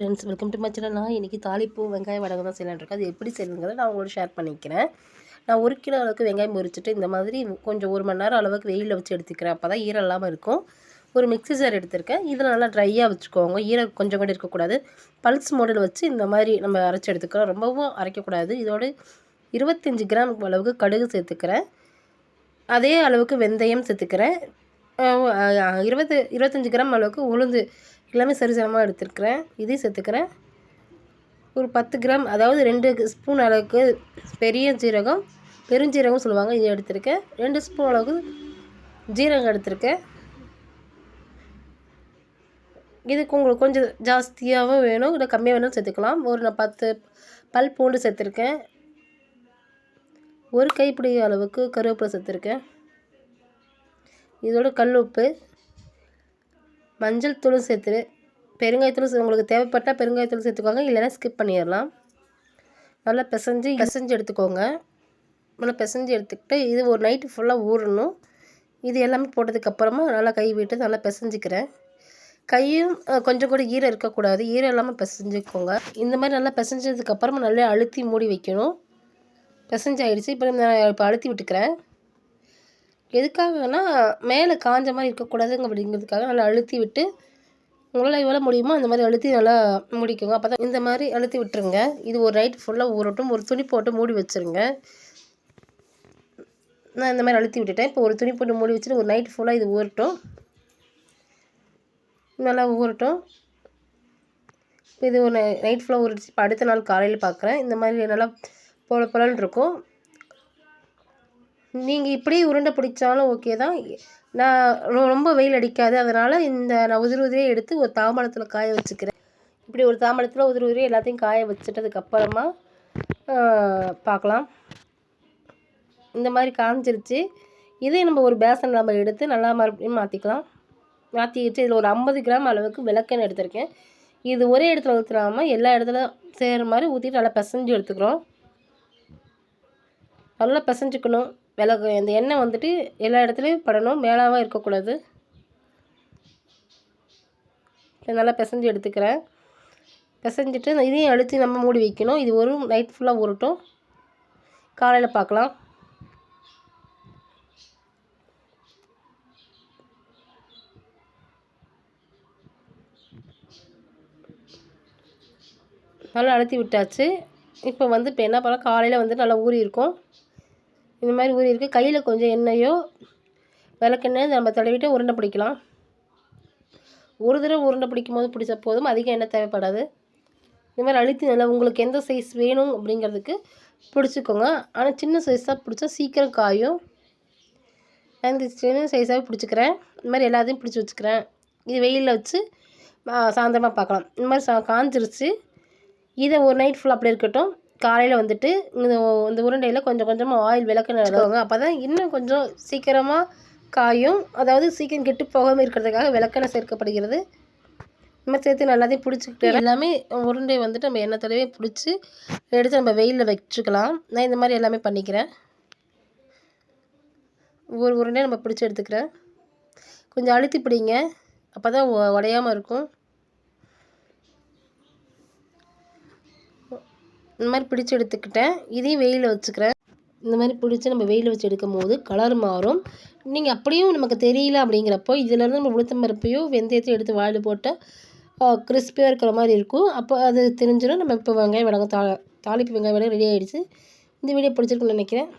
Friends, welcome to my channel. நான் இன்றைக்கி தாளிப்பு வெங்காய வடகம் தான் செய்யலான்னு இருக்கேன். அது எப்படி செய்யணுங்கிறத நான் உங்களோட ஷேர் பண்ணிக்கிறேன். நான் 1 கிலோ அளவுக்கு வெங்காயம் முறிச்சிட்டு இந்த மாதிரி கொஞ்சம் 1 மணி நேரம் அளவுக்கு வெயிலில் வச்சு எடுத்துக்கிறேன். அப்போ தான் ஈரம் இல்லாமல் இருக்கும். ஒரு மிக்ஸி ஜார் எடுத்திருக்கேன். இதில் நல்லா ட்ரையாக வச்சுக்கோங்க. ஈரம் கொஞ்சம் கூட இருக்கக்கூடாது. பல்ஸ் மோடில் வச்சு இந்த மாதிரி நம்ம அரைச்சி எடுத்துக்கிறோம். ரொம்பவும் அரைக்கக்கூடாது. இதோடு 25 கிராம் அளவுக்கு கடுகு சேர்த்துக்கிறேன். அதே அளவுக்கு வெந்தயம் சேர்த்துக்கிறேன். 25 கிராம் அளவுக்கு உளுந்து எல்லாமே சரிசமமாக எடுத்துருக்கிறேன். இதையும் சேர்த்துக்கிறேன். ஒரு 10 கிராம், அதாவது 2 ஸ்பூன் அளவுக்கு பெரிய ஜீரகம், பெருஞ்சீரகம் சொல்லுவாங்க, இது எடுத்திருக்கேன். 2 ஸ்பூன் அளவுக்கு ஜீரகம் எடுத்திருக்கேன். இதுக்கு உங்களுக்கு கொஞ்சம் ஜாஸ்தியாகவும் வேணும், இல்லை கம்மியாக வேணும் சேர்த்துக்கலாம். நான் 10 பல் பூண்டு சேர்த்துருக்கேன். 1 கைப்பிடி அளவுக்கு கருவேப்பிலை சேர்த்துருக்கேன். இதோட கல் உப்பு, மஞ்சள் தூள் சேர்த்து, பெருங்காயத்தூள் உங்களுக்கு தேவைப்பட்டால் பெருங்காயத்தூள் சேர்த்துக்கோங்க, இல்லைன்னா ஸ்கிப் பண்ணிடலாம். நல்லா பிசைஞ்சு எடுத்துக்கோங்க. நல்லா பிசைஞ்சு எடுத்துக்கிட்டு இது ஒரு நைட்டு ஃபுல்லாக ஊறணும். இது எல்லாமே போட்டதுக்கப்புறமா நல்லா கை விட்டு நல்லா பிசைஞ்சிக்கிறேன். கையும் கொஞ்சம் கூட ஈரம் இருக்கக்கூடாது, ஈரம் இல்லாமல் பிசைஞ்சிக்கோங்க. இந்த மாதிரி நல்லா பிசைஞ்சதுக்கப்புறமா நல்லா அழுத்தி மூடி வைக்கணும். பிசைஞ்சாயிடுச்சு. இப்போ அழுத்தி விட்டுக்கிறேன். எதுக்காகனா மேலே காஞ்ச மாதிரி இருக்கக்கூடாதுங்க அப்படிங்கிறதுக்காக நல்லா அழுத்தி விட்டு, உங்களால் எவ்வளோ முடியுமோ அந்த மாதிரி அழுத்தி நல்லா முடிக்குங்க. அப்போ தான் இந்த மாதிரி அழுத்தி விட்டுருங்க. இது ஒரு நைட் ஃபுல்லாக ஊறட்டும். ஒரு துணி போட்டு மூடி வச்சுருங்க. நான் இந்த மாதிரி அழுத்தி விட்டுட்டேன். இப்போ ஒரு துணி போட்டு மூடி வச்சுட்டு ஒரு நைட் ஃபுல்லாக இது ஊறட்டும். நல்லா ஊறட்டும். இது ஒரு நைட் ஃபுல்லாக ஊறிடுச்சு. இப்போ அடுத்த நாள் காலையில் பார்க்குறேன். இந்த மாதிரி நல்லா பொலன்னு இருக்கும். நீங்கள் இப்படியே உருண்டை பிடிச்சாலும் ஓகே தான். நான் ரொம்ப வெயில் அடிக்காது, அதனால் நான் உதிரியே எடுத்து ஒரு தாம்பாளத்தில் காய வச்சுக்கிறேன். இப்படி ஒரு தாம்பாளத்தில் உதிரியே எல்லாத்தையும் காய வச்சுட்டதுக்கப்புறமா பார்க்கலாம். இந்த மாதிரி காஞ்சிருச்சு. இதே நம்ம ஒரு பேசன் நம்ம எடுத்து நல்லா மறுபடியும் மாற்றிக்கலாம். மாற்றிக்கிட்டு இதில் ஒரு 50 கிராம் அளவுக்கு விளக்கெண்ணெய் எடுத்திருக்கேன். இது ஒரே இடத்துல ஊற்றுறாமல் எல்லா இடத்துல சேர்கிற மாதிரி ஊற்றிட்டு நல்லா பிசைஞ்சு எடுத்துக்கிறோம். நல்லா பிசைஞ்சுக்கணும். இந்த எண்ணெய் வந்துட்டு எல்லா இடத்துலையும் படணும், மேலாகவும் இருக்கக்கூடாது. நல்லா பிசைஞ்சு எடுத்துக்கிறேன். பிசைஞ்சிட்டு இதையும் அழுத்தி நம்ம மூடி வைக்கணும். இது ஒரு நைட் ஃபுல்லாக ஊறட்டும். காலையில் பார்க்கலாம். நல்லா அழுத்தி விட்டாச்சு. இப்போ என்ன பண்ணலாம், காலையில் நல்லா ஊறி இருக்கும். இந்த மாதிரி ஊறி இருக்குது. கையில் கொஞ்சம் எண்ணெயோ விளக்கெண்ணெய் நம்ம தடவிட்டு உருண்டை பிடிக்கலாம். ஒரு தடவை உருண்டை பிடிக்கும் போது பிடிச்ச போதும், அதிகம் எண்ணெய் தேவைப்படாது. இந்த மாதிரி அழுத்தி நல்லா உங்களுக்கு எந்த சைஸ் வேணும் அப்படிங்கிறதுக்கு பிடிச்சிக்கோங்க. ஆனால் சின்ன சைஸாக பிடிச்சா சீக்கிரம் காயும். நான் இந்த சின்ன சைஸாகவே பிடிச்சிக்கிறேன். இந்த மாதிரி எல்லாத்தையும் பிடிச்சி வச்சுக்கிறேன். இது வெயிலில் வச்சு சாயந்தரமாக பார்க்கலாம். இந்த மாதிரி காஞ்சிருச்சு. இதை ஒரு நைட் ஃபுல்லாக அப்படி இருக்கட்டும். காலையில் இந்த உருண்டையில் கொஞ்சம் கொஞ்சமாக ஆயில் விளக்கெண்ணெய் எடுத்துக்கோங்க. அப்போ தான் இன்னும் கொஞ்சம் சீக்கிரமாக காயும். அதாவது சீக்கிரம் கெட்டு போகாமல் இருக்கிறதுக்காக விளக்கெண்ணெய் சேர்க்கப்படுகிறது. இந்த மாதிரி சேர்த்து எல்லாத்தையும் பிடிச்சிக்கிட்டு எல்லாமே உருண்டை நம்ம எண்ணெய் தடவை பிடிச்சி எடுத்து நம்ம வெயிலில் வச்சுக்கலாம். நான் இந்த மாதிரி எல்லாமே பண்ணிக்கிறேன். ஒரு உருண்டையை நம்ம பிடிச்சி எடுத்துக்கிறேன். கொஞ்சம் அழுத்தி பிடிங்க, அப்போ தான் உடையாமல் இருக்கும். இந்த மாதிரி பிடிச்சி எடுத்துக்கிட்டேன். இதையும் வெயிலில் வச்சுக்கிறேன். இந்த மாதிரி பிடிச்சி நம்ம வெயிலில் வச்சு எடுக்கும் போது கலர் மாறும். நீங்கள் அப்படியும் நமக்கு தெரியல அப்படிங்கிறப்போ இதிலேருந்து நம்ம உளுத்தம் பருப்பையோ வெந்தயத்தையும் எடுத்து வாயில் போட்டால் கிறிஸ்பியாக இருக்கிற மாதிரி இருக்கும். அப்போ அது தெரிஞ்சிடும். நம்ம இப்போ வெங்காயம் வடகம் தாளிப்பு வெங்காயம் வடகம் ரெடி ஆகிடுச்சு. இந்த வீடியோ பிடிச்சிருக்குன்னு நினைக்கிறேன்.